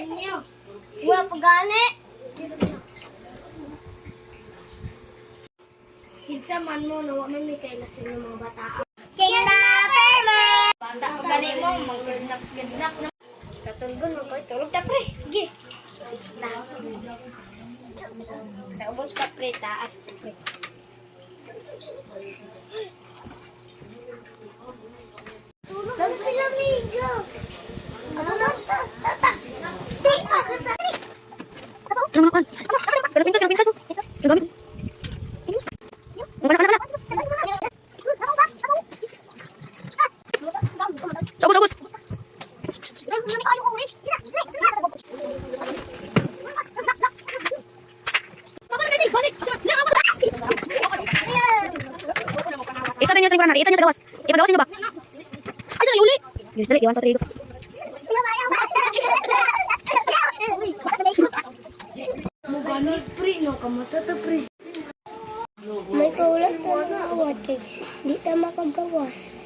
ninyo. Wala pa gani. Kinsa man mo, nawa man may kailasin ng mga bata. Kidnapper mo! Bata pa gani mo, mag-kidnap na. Katulgon mo ko, tulog ta pre. Sige. Sa ubos ka pre, taas ko pre. Tulog sila, amiga. Ano na? Tata. Di, ako sa... Ano nga kan? Pero pintas, pero pintas. Pero gamit. Wala. Sabos. Isa din niya sa ikuran natin. Isa niya sa gawas. Ipagawas niyo ba? Ay, saan yung uli? Yun, dali. Iwan to trigo. Muganit pre, no? Kamata to pre. May kaulat po na awat eh. Di ta makagawas.